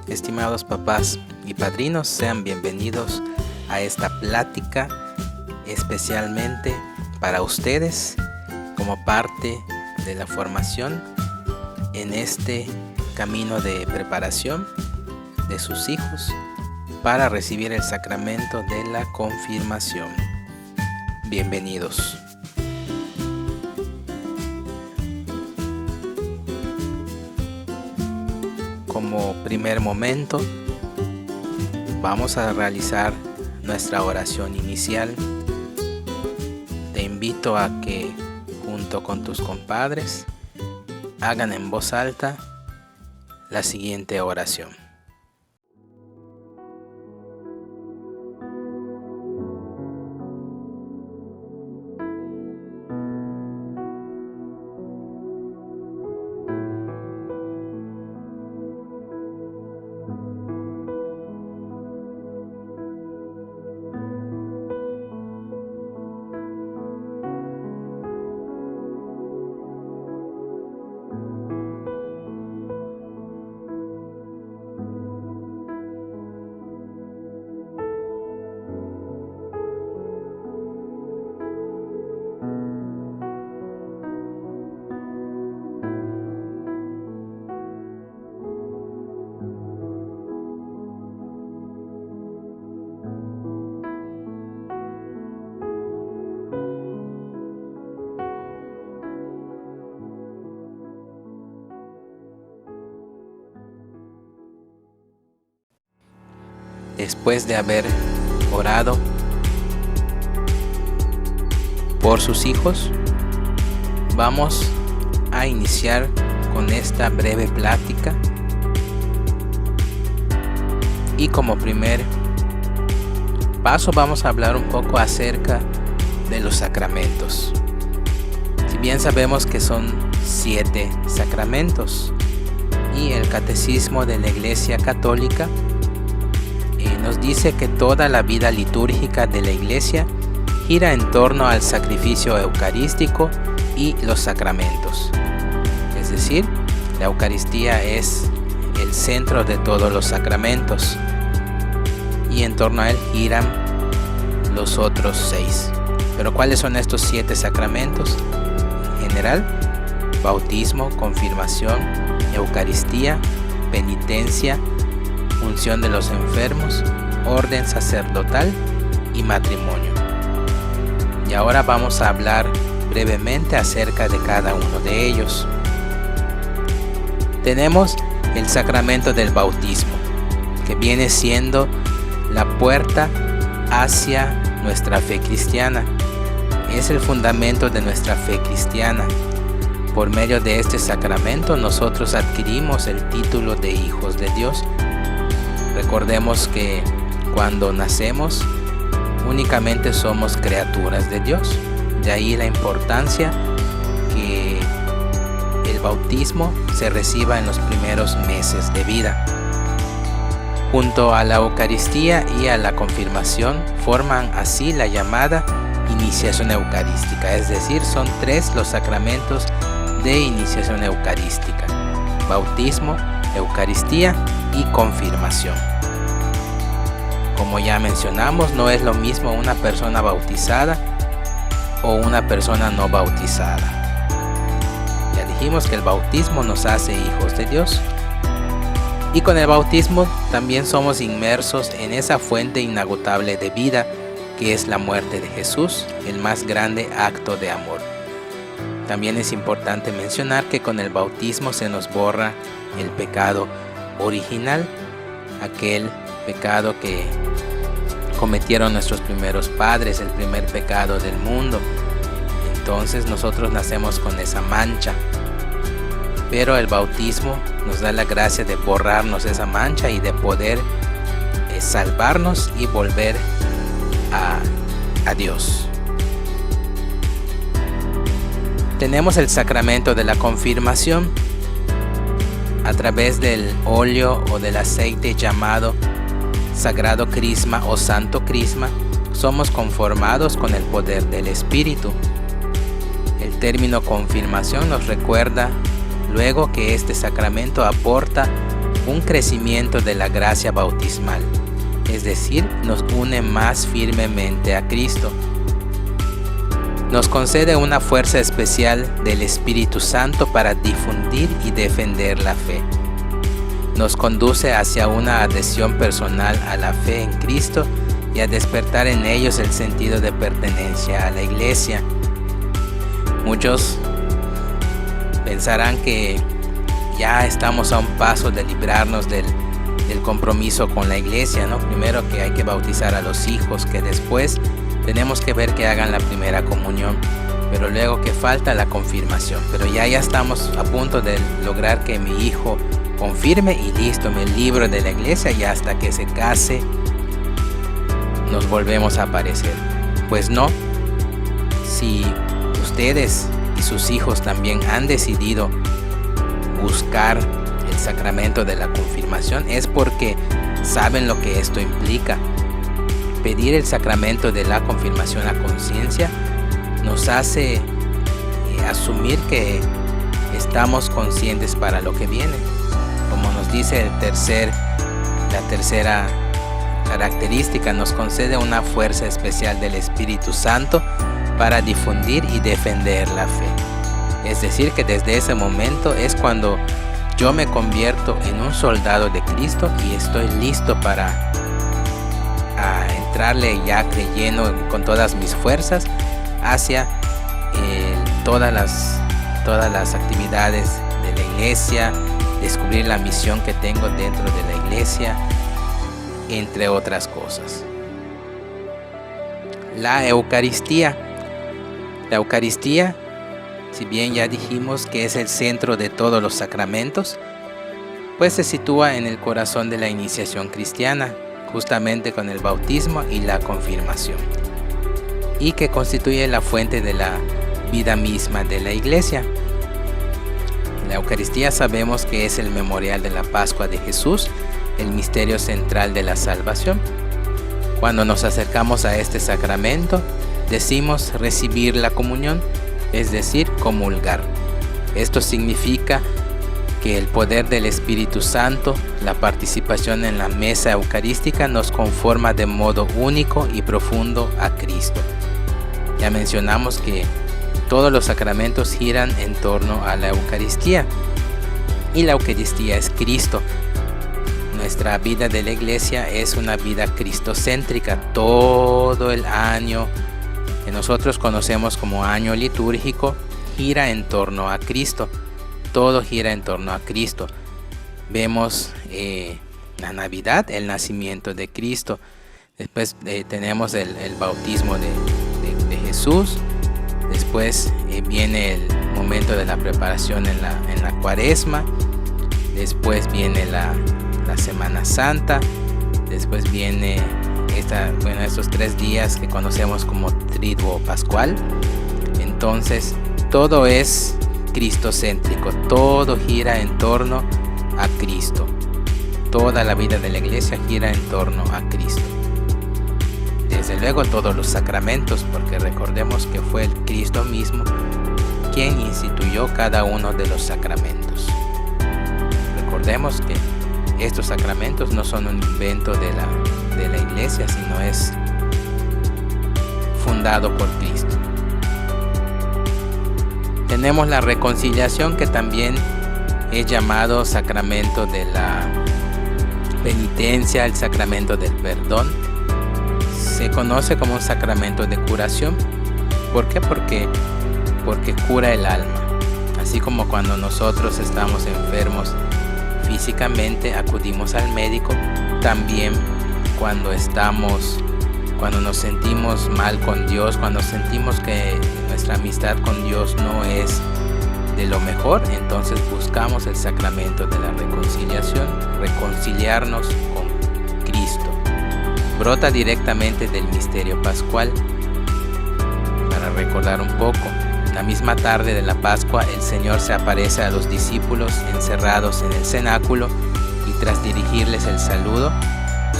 Estimados papás y padrinos, sean bienvenidos a esta plática especialmente para ustedes como parte de la formación en este camino de preparación de sus hijos para recibir el sacramento de la confirmación. Bienvenidos. Como primer momento, vamos a realizar nuestra oración inicial. Te invito a que, junto con tus compadres, hagan en voz alta la siguiente oración. Después de haber orado por sus hijos, vamos a iniciar con esta breve plática. Y como primer paso vamos a hablar un poco acerca de los sacramentos. Si bien sabemos que son 7 sacramentos y el Catecismo de la Iglesia Católica nos dice que toda la vida litúrgica de la Iglesia gira en torno al sacrificio eucarístico y los sacramentos. Es decir, la Eucaristía es el centro de todos los sacramentos y en torno a él giran los otros 6. Pero ¿cuáles son estos 7 sacramentos? En general, bautismo, confirmación, Eucaristía, penitencia, unción de los enfermos, orden sacerdotal y matrimonio. Y ahora vamos a hablar brevemente acerca de cada uno de ellos. Tenemos el sacramento del bautismo, que viene siendo la puerta hacia nuestra fe cristiana. Es el fundamento de nuestra fe cristiana. Por medio de este sacramento nosotros adquirimos el título de hijos de Dios. Recordemos que cuando nacemos únicamente somos criaturas de Dios. De ahí la importancia que el bautismo se reciba en los primeros meses de vida. Junto a la Eucaristía y a la confirmación forman así la llamada iniciación eucarística. Es decir, son 3 los sacramentos de iniciación eucarística: bautismo, Eucaristía y confirmación. Como ya mencionamos, no es lo mismo una persona bautizada o una persona no bautizada. Ya dijimos que el bautismo nos hace hijos de Dios. Y con el bautismo también somos inmersos en esa fuente inagotable de vida que es la muerte de Jesús, el más grande acto de amor. También es importante mencionar que con el bautismo se nos borra el pecado original, aquel pecado que cometieron nuestros primeros padres, el primer pecado del mundo. Entonces nosotros nacemos con esa mancha, pero el bautismo nos da la gracia de borrarnos esa mancha y de poder salvarnos y volver a Dios. Tenemos el sacramento de la confirmación. A través del óleo o del aceite llamado sagrado crisma o santo crisma, somos conformados con el poder del Espíritu. El término confirmación nos recuerda luego que este sacramento aporta un crecimiento de la gracia bautismal, es decir, nos une más firmemente a Cristo. Nos concede una fuerza especial del Espíritu Santo para difundir y defender la fe. Nos conduce hacia una adhesión personal a la fe en Cristo y a despertar en ellos el sentido de pertenencia a la iglesia. Muchos pensarán que ya estamos a un paso de librarnos del compromiso con la iglesia, ¿no? Primero que hay que bautizar a los hijos, que después tenemos que ver que hagan la primera comunión, pero luego que falta la confirmación. Pero ya estamos a punto de lograr que mi hijo confirme y listo, me libro de la iglesia y hasta que se case nos volvemos a aparecer. Pues no, si ustedes y sus hijos también han decidido buscar el sacramento de la confirmación, es porque saben lo que esto implica. Pedir el sacramento de la confirmación a conciencia nos hace asumir que estamos conscientes para lo que viene. Como nos dice la tercera característica, nos concede una fuerza especial del Espíritu Santo para difundir y defender la fe. Es decir, que desde ese momento es cuando yo me convierto en un soldado de Cristo y estoy listo para entrarle ya creyendo con todas mis fuerzas hacia todas las actividades de la iglesia, descubrir la misión que tengo dentro de la iglesia, entre otras cosas. La Eucaristía. La Eucaristía, si bien ya dijimos que es el centro de todos los sacramentos, pues se sitúa en el corazón de la iniciación cristiana, justamente con el bautismo y la confirmación, y que constituye la fuente de la vida misma de la iglesia. La Eucaristía sabemos que es el memorial de la Pascua de Jesús, el misterio central de la salvación. Cuando nos acercamos a este sacramento, decimos recibir la comunión, es decir, comulgar. Esto significa que el poder del Espíritu Santo, la participación en la mesa eucarística, nos conforma de modo único y profundo a Cristo. Ya mencionamos que todos los sacramentos giran en torno a la Eucaristía, y la Eucaristía es Cristo. Nuestra vida de la iglesia es una vida cristocéntrica. Todo el año que nosotros conocemos como año litúrgico gira en torno a Cristo. Todo gira en torno a Cristo. Vemos la Navidad, el nacimiento de Cristo. Después tenemos el bautismo de Jesús. Después viene el momento de la preparación en la Cuaresma. Después viene la Semana Santa. Después viene estos 3 días que conocemos como Triduo Pascual. Entonces todo es cristocéntrico, todo gira en torno a Cristo. Toda la vida de la iglesia gira en torno a Cristo. Desde luego todos los sacramentos, porque recordemos que fue el Cristo mismo quien instituyó cada uno de los sacramentos. Recordemos que estos sacramentos no son un invento de la iglesia, sino es fundado por Cristo. Tenemos la reconciliación, que también es llamado sacramento de la penitencia, el sacramento del perdón. Se conoce como un sacramento de curación. ¿Por qué? Porque cura el alma. Así como cuando nosotros estamos enfermos físicamente, acudimos al médico, también cuando nos sentimos mal con Dios, cuando sentimos que nuestra amistad con Dios no es de lo mejor, entonces buscamos el sacramento de la reconciliación, reconciliarnos con Cristo. Brota directamente del misterio pascual. Para recordar un poco, la misma tarde de la Pascua, el Señor se aparece a los discípulos encerrados en el cenáculo y tras dirigirles el saludo,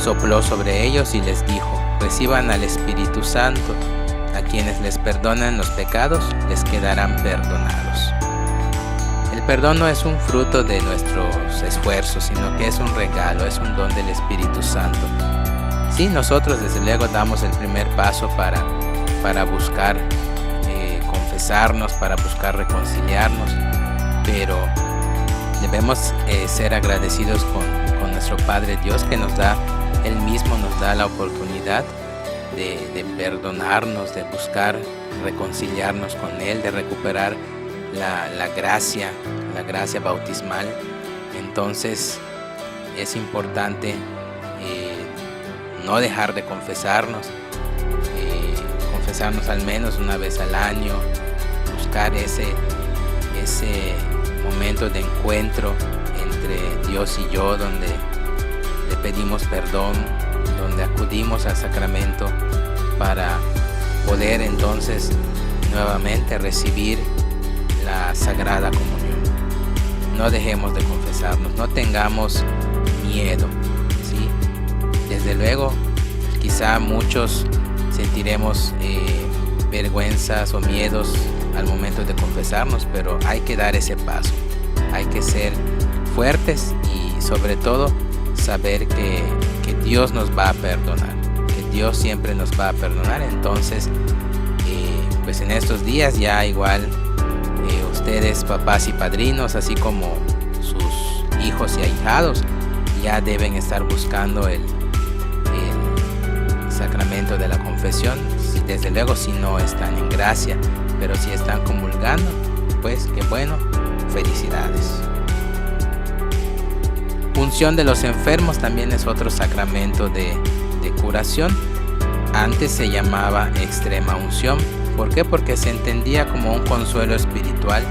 sopló sobre ellos y les dijo: reciban al Espíritu Santo. A quienes les perdonan los pecados, les quedarán perdonados. El perdón no es un fruto de nuestros esfuerzos, sino que es un regalo, es un don del Espíritu Santo. Sí, nosotros desde luego damos el primer paso para buscar confesarnos, para buscar reconciliarnos, pero debemos ser agradecidos con nuestro Padre Dios, que Él mismo nos da la oportunidad de perdonarnos, de buscar reconciliarnos con Él, de recuperar la gracia bautismal. Entonces es importante no dejar de confesarnos al menos una vez al año, buscar ese momento de encuentro entre Dios y yo, donde le pedimos perdón, donde acudimos al sacramento para poder entonces nuevamente recibir la Sagrada Comunión. No dejemos de confesarnos, no tengamos miedo, ¿sí? Desde luego, quizá muchos sentiremos vergüenzas o miedos al momento de confesarnos, pero hay que dar ese paso, hay que ser fuertes y sobre todo saber que Dios nos va a perdonar, que Dios siempre nos va a perdonar. Entonces pues en estos días ya igual ustedes, papás y padrinos, así como sus hijos y ahijados, ya deben estar buscando el sacramento de la confesión. Desde luego si no están en gracia, pero si están comulgando, pues qué bueno, felicidades. Unción de los enfermos también es otro sacramento de curación. Antes se llamaba extrema unción. ¿Por qué? Porque se entendía como un consuelo espiritual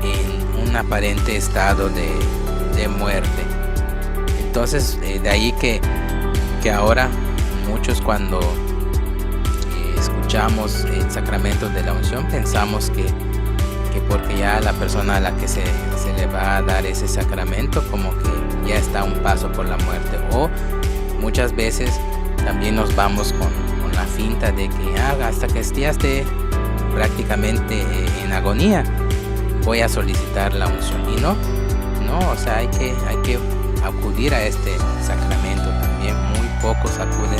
en un aparente estado de muerte. Entonces de ahí que ahora muchos cuando escuchamos el sacramento de la unción pensamos que porque ya la persona a la que se le va a dar ese sacramento como que ya está a un paso por la muerte, o muchas veces también nos vamos con la finta de que hasta que esté prácticamente en agonía voy a solicitar la unción, y no, o sea, hay que acudir a este sacramento también. Muy pocos acuden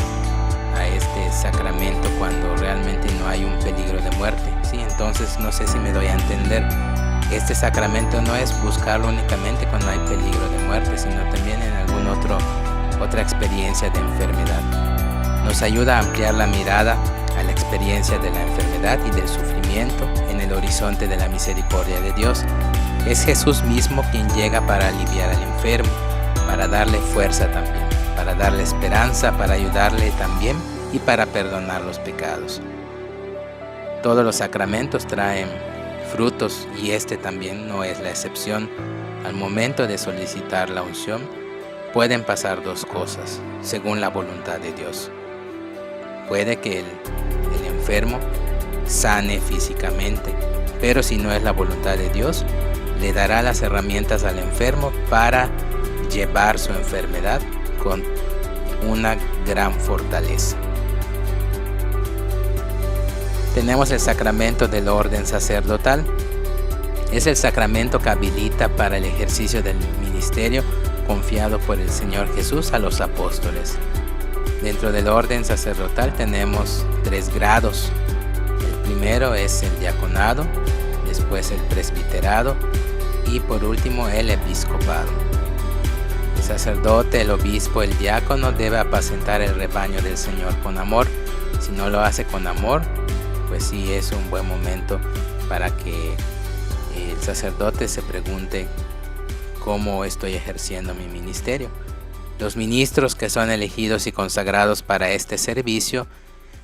a este sacramento cuando realmente no hay un peligro de muerte, ¿sí? Entonces no sé si me doy a entender. Este sacramento no es buscarlo únicamente cuando hay peligro de muerte, sino también en alguna otra experiencia de enfermedad. Nos ayuda a ampliar la mirada a la experiencia de la enfermedad y del sufrimiento en el horizonte de la misericordia de Dios. Es Jesús mismo quien llega para aliviar al enfermo, para darle fuerza también, para darle esperanza, para ayudarle también y para perdonar los pecados. Todos los sacramentos traen frutos y este también no es la excepción. Al momento de solicitar la unción pueden pasar dos cosas según la voluntad de Dios. Puede que el enfermo sane físicamente, pero si no es la voluntad de Dios, le dará las herramientas al enfermo para llevar su enfermedad con una gran fortaleza. Tenemos el sacramento del orden sacerdotal. Es el sacramento que habilita para el ejercicio del ministerio confiado por el Señor Jesús a los apóstoles. Dentro del orden sacerdotal tenemos 3 grados. El primero es el diaconado, después el presbiterado y por último el episcopado. El sacerdote, el obispo, el diácono debe apacentar el rebaño del Señor con amor. Si no lo hace con amor, pues sí es un buen momento para que el sacerdote se pregunte cómo estoy ejerciendo mi ministerio. Los ministros que son elegidos y consagrados para este servicio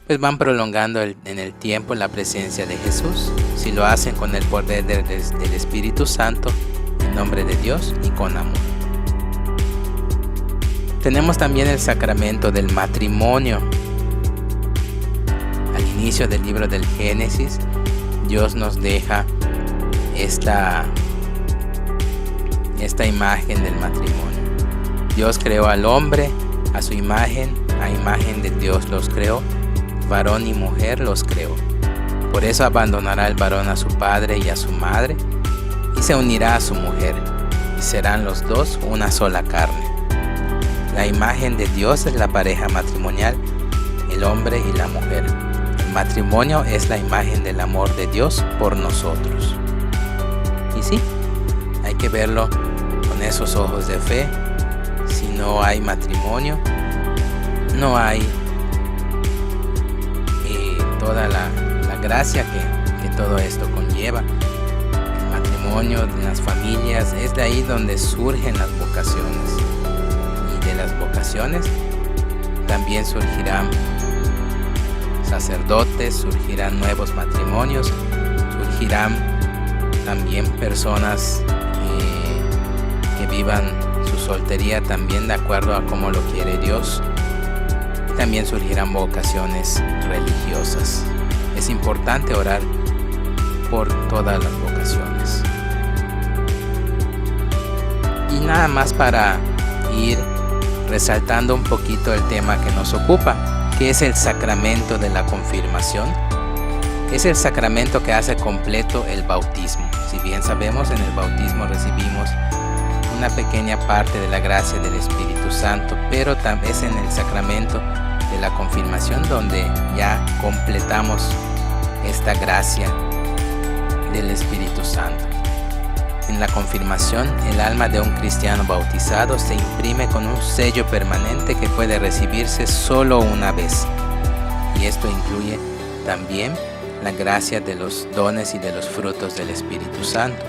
pues van prolongando en el tiempo la presencia de Jesús, si lo hacen con el poder del Espíritu Santo, en nombre de Dios y con amor. Tenemos también el sacramento del matrimonio. Al inicio del libro del Génesis, Dios nos deja esta imagen del matrimonio. Dios creó al hombre a su imagen, a imagen de Dios los creó, varón y mujer los creó. Por eso abandonará el varón a su padre y a su madre, y se unirá a su mujer y serán los dos una sola carne. La imagen de Dios es la pareja matrimonial, el hombre y la mujer. El matrimonio es la imagen del amor de Dios por nosotros. Y sí, hay que verlo con esos ojos de fe. Si no hay matrimonio, no hay toda la gracia que todo esto conlleva. El matrimonio, las familias, es de ahí donde surgen las vocaciones. Y de las vocaciones también surgirán sacerdotes, surgirán nuevos matrimonios, surgirán también personas que vivan su soltería también de acuerdo a cómo lo quiere Dios. También surgirán vocaciones religiosas. Es importante orar por todas las vocaciones. Y nada más para ir resaltando un poquito el tema que nos ocupa, que es el sacramento de la confirmación. Es el sacramento que hace completo el bautismo. Si bien sabemos, en el bautismo recibimos una pequeña parte de la gracia del Espíritu Santo, pero es en el sacramento de la confirmación donde ya completamos esta gracia del Espíritu Santo. En la confirmación, el alma de un cristiano bautizado se imprime con un sello permanente que puede recibirse solo una vez. Y esto incluye también la gracia de los dones y de los frutos del Espíritu Santo.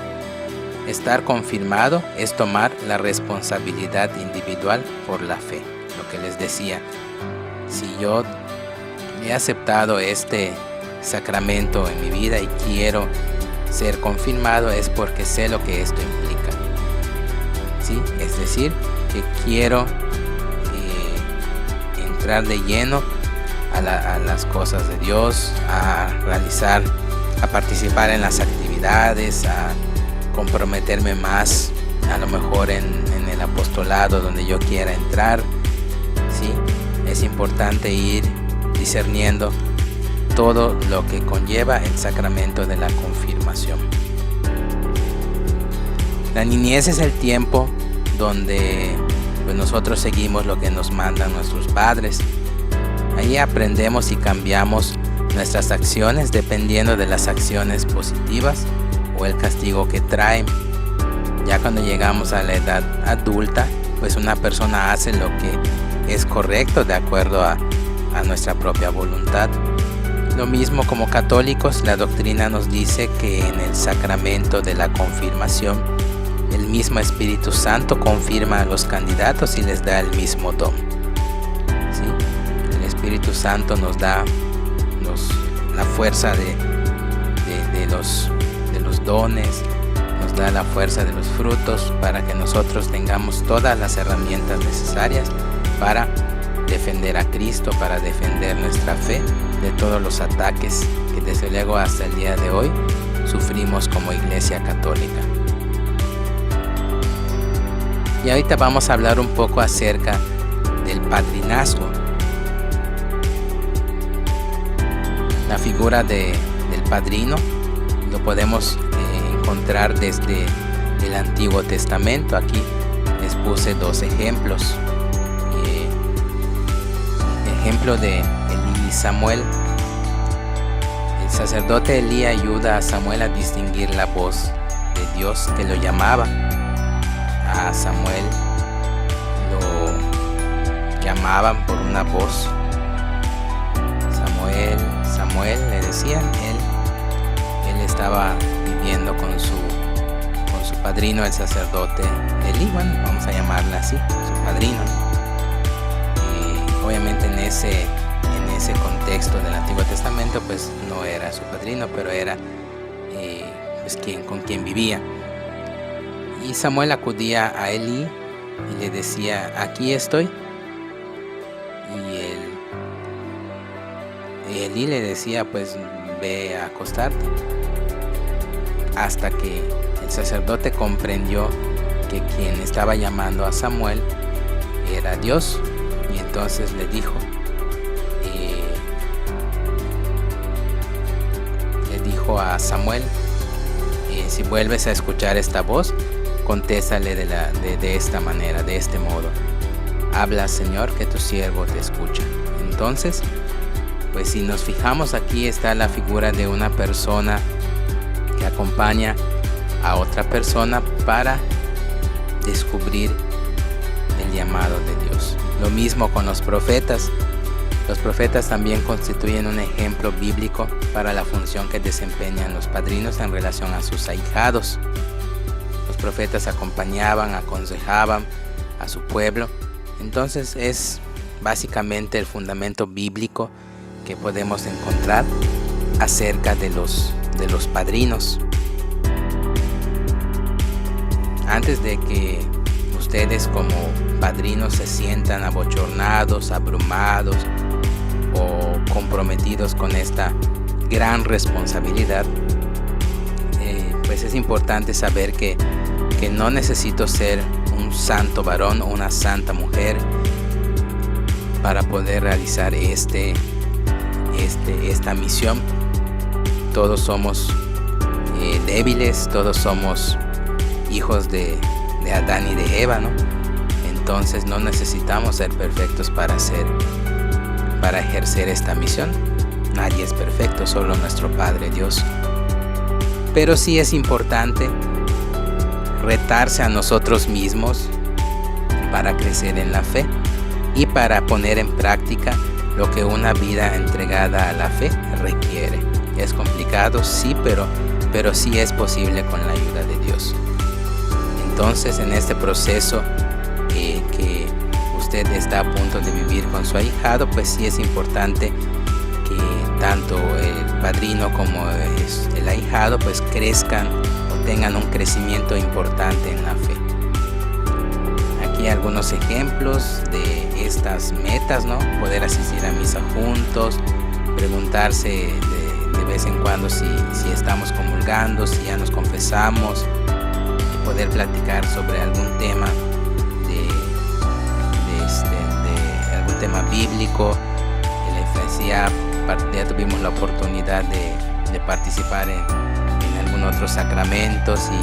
Estar confirmado es tomar la responsabilidad individual por la fe. Lo que les decía, si yo he aceptado este sacramento en mi vida y quiero ser confirmado, es porque sé lo que esto implica. ¿Sí? Es decir, que quiero entrar de lleno a las cosas de Dios, a participar en las actividades, a comprometerme más, a lo mejor en el apostolado donde yo quiera entrar. ¿Sí? Es importante ir discerniendo todo lo que conlleva el sacramento de la confirmación. La niñez es el tiempo donde nosotros seguimos lo que nos mandan nuestros padres. Ahí aprendemos y cambiamos nuestras acciones dependiendo de las acciones positivas o el castigo que traen. Ya cuando llegamos a la edad adulta, pues una persona hace lo que es correcto de acuerdo a nuestra propia voluntad. Lo mismo como católicos, la doctrina nos dice que en el sacramento de la confirmación, el mismo Espíritu Santo confirma a los candidatos y les da el mismo don. ¿Sí? El Espíritu Santo nos da la fuerza de los dones, nos da la fuerza de los frutos para que nosotros tengamos todas las herramientas necesarias para defender a Cristo, para defender nuestra fe de todos los ataques que desde luego hasta el día de hoy sufrimos como Iglesia Católica. Y ahorita vamos a hablar un poco acerca del padrinazgo. La figura del padrino lo podemos encontrar desde el Antiguo Testamento. Aquí les puse dos ejemplos. Ejemplo de Elí y Samuel. El sacerdote Elí ayuda a Samuel a distinguir la voz de Dios que lo llamaba. A Samuel lo llamaban por una voz. Samuel, Samuel, le decían. Él estaba viviendo con su padrino, el sacerdote Elí, bueno, vamos a llamarle así, su padrino. Obviamente en ese contexto del Antiguo Testamento pues no era su padrino, pero era pues con quien vivía. Y Samuel acudía a Elí y le decía: aquí estoy. Y Elí le decía: pues ve a acostarte. Hasta que el sacerdote comprendió que quien estaba llamando a Samuel era Dios. Y entonces le dijo a Samuel: si vuelves a escuchar esta voz, contéstale de esta manera, de este modo. Habla, Señor, que tu siervo te escucha. Entonces, pues si nos fijamos aquí, está la figura de una persona que acompaña a otra persona para descubrir el llamado de Dios. Lo mismo con los profetas. Los profetas también constituyen un ejemplo bíblico para la función que desempeñan los padrinos en relación a sus ahijados. Los profetas acompañaban, aconsejaban a su pueblo. Entonces es básicamente el fundamento bíblico que podemos encontrar acerca de los padrinos. Antes de que ustedes como padrinos se sientan abochornados, abrumados o comprometidos con esta gran responsabilidad, pues es importante saber que no necesito ser un santo varón o una santa mujer para poder realizar esta misión. Todos somos débiles, todos somos hijos de Adán y de Eva, ¿no? Entonces no necesitamos ser perfectos para ejercer esta misión. Nadie es perfecto, solo nuestro Padre Dios. Pero sí es importante retarse a nosotros mismos para crecer en la fe y para poner en práctica lo que una vida entregada a la fe requiere. Es complicado, sí, pero sí es posible con la ayuda de Dios. Entonces, en este proceso que usted está a punto de vivir con su ahijado, pues sí es importante que tanto el padrino como el ahijado pues crezcan o tengan un crecimiento importante en la fe. Aquí algunos ejemplos de estas metas, ¿no? Poder asistir a misa juntos, preguntarse de vez en cuando si estamos comulgando, si ya nos confesamos, y poder platicar sobre algún tema de algún tema bíblico. Ya tuvimos la oportunidad de participar en algún otro sacramentos y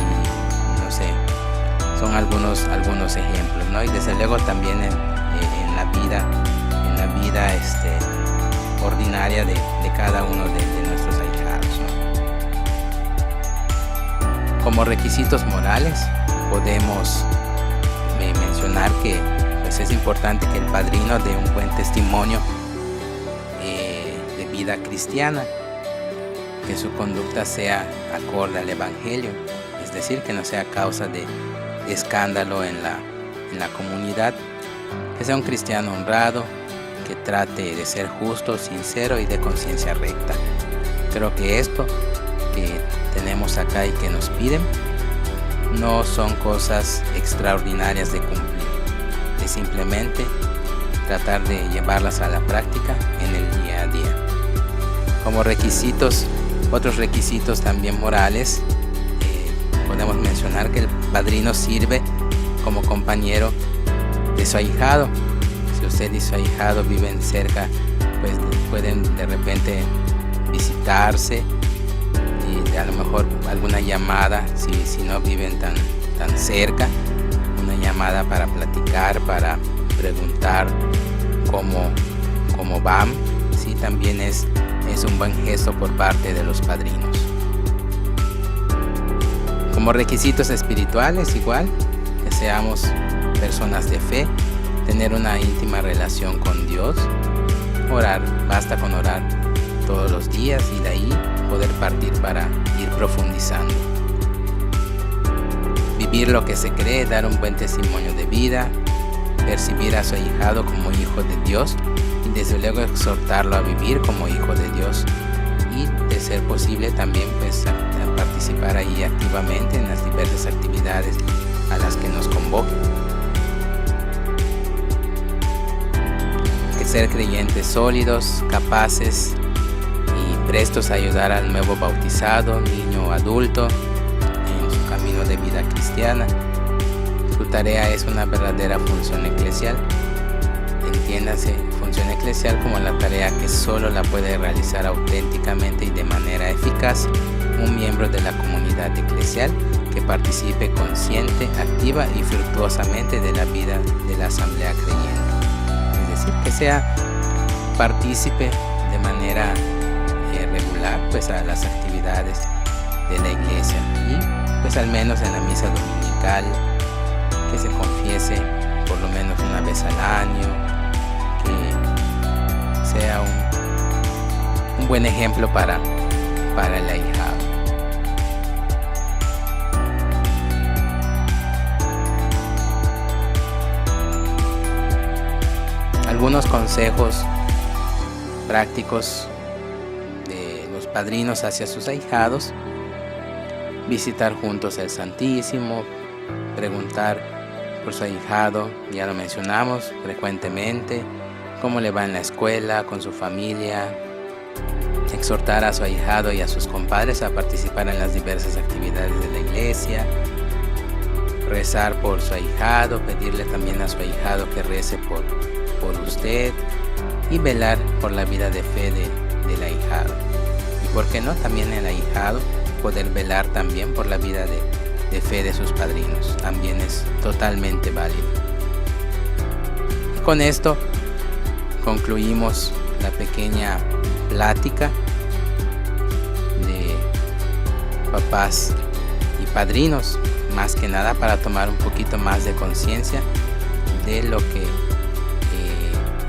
no sé, son algunos ejemplos, ¿no? Y desde luego también en la vida ordinaria de cada uno de nuestros ahijados, ¿no? Como requisitos morales podemos mencionar que pues es importante que el padrino dé un buen testimonio de vida cristiana, que su conducta sea acorde al Evangelio, es decir, que no sea causa de escándalo en la comunidad, que sea un cristiano honrado, que trate de ser justo, sincero y de conciencia recta. Creo que esto que tenemos acá y que nos piden no son cosas extraordinarias de cumplir, es simplemente tratar de llevarlas a la práctica en el día a día. Como requisitos, otros requisitos también morales, podemos mencionar que el padrino sirve como compañero de su ahijado. Si usted y su ahijado viven cerca, pues pueden de repente visitarse y a lo mejor alguna llamada, si no viven tan cerca, una llamada para platicar, para preguntar cómo van. Sí, también es un buen gesto por parte de los padrinos. Como requisitos espirituales, igual, que seamos personas de fe, tener una íntima relación con Dios, orar, basta con orar todos los días y de ahí poder partir para ir profundizando. Vivir lo que se cree, dar un buen testimonio de vida, percibir a su ahijado como hijo de Dios y desde luego exhortarlo a vivir como hijo de Dios y de ser posible también pues a participar ahí activamente en las diversas actividades a las que nos convoquen. Que ser creyentes sólidos, capaces y prestos a ayudar al nuevo bautizado, niño o adulto en su camino de vida cristiana. Su tarea es una verdadera función eclesial. Entiéndase, función eclesial como la tarea que solo la puede realizar auténticamente y de manera eficaz un miembro de la comunidad eclesial que participe consciente, activa y fructuosamente de la vida de la asamblea creyente. Es decir, que sea partícipe de manera regular pues a las actividades de la iglesia y pues al menos en la misa dominical que se confiese por lo menos una vez al año, que sea un buen ejemplo para el ahijado. Algunos consejos prácticos de los padrinos hacia sus ahijados: visitar juntos el Santísimo, preguntar por su ahijado, ya lo mencionamos frecuentemente, cómo le va en la escuela, con su familia, exhortar a su ahijado y a sus compadres a participar en las diversas actividades de la iglesia, rezar por su ahijado, pedirle también a su ahijado que rece por usted y velar por la vida de fe del ahijado. Y por qué no, también el ahijado poder velar también por la vida de fe de sus padrinos, también es totalmente válido. Y con esto concluimos la pequeña plática de papás y padrinos, más que nada para tomar un poquito más de conciencia de lo que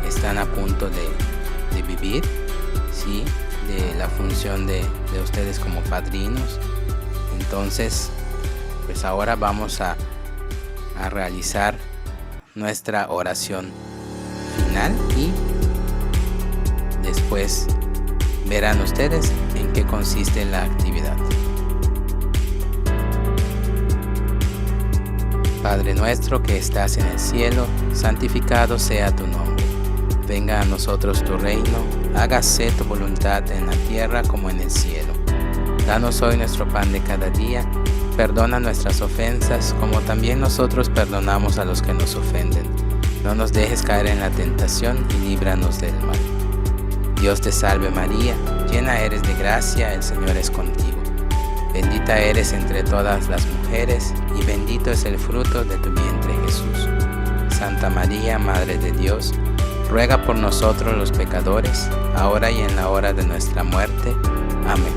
están a punto de vivir, ¿sí? De la función de ustedes como padrinos. Entonces, pues ahora vamos a realizar nuestra oración final y después verán ustedes en qué consiste la actividad. Padre nuestro que estás en el cielo, santificado sea tu nombre. Venga a nosotros tu reino, hágase tu voluntad en la tierra como en el cielo. Danos hoy nuestro pan de cada día, perdona nuestras ofensas como también nosotros perdonamos a los que nos ofenden. No nos dejes caer en la tentación y líbranos del mal. Dios te salve María, llena eres de gracia, el Señor es contigo. Bendita eres entre todas las mujeres y bendito es el fruto de tu vientre Jesús. Santa María, Madre de Dios, ruega por nosotros los pecadores, ahora y en la hora de nuestra muerte. Amén.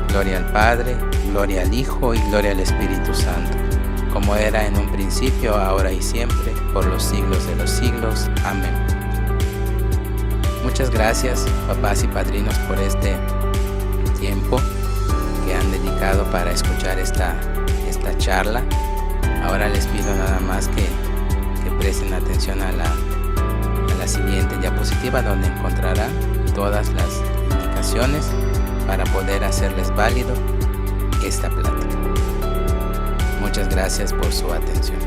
Gloria al Padre, gloria al Hijo y gloria al Espíritu Santo, como era en un principio, ahora y siempre, por los siglos de los siglos. Amén. Muchas gracias, papás y padrinos, por este tiempo que han dedicado para escuchar esta charla. Ahora les pido nada más que presten atención a la siguiente diapositiva, donde encontrarán todas las indicaciones para poder hacerles válido esta plática. Muchas gracias por su atención.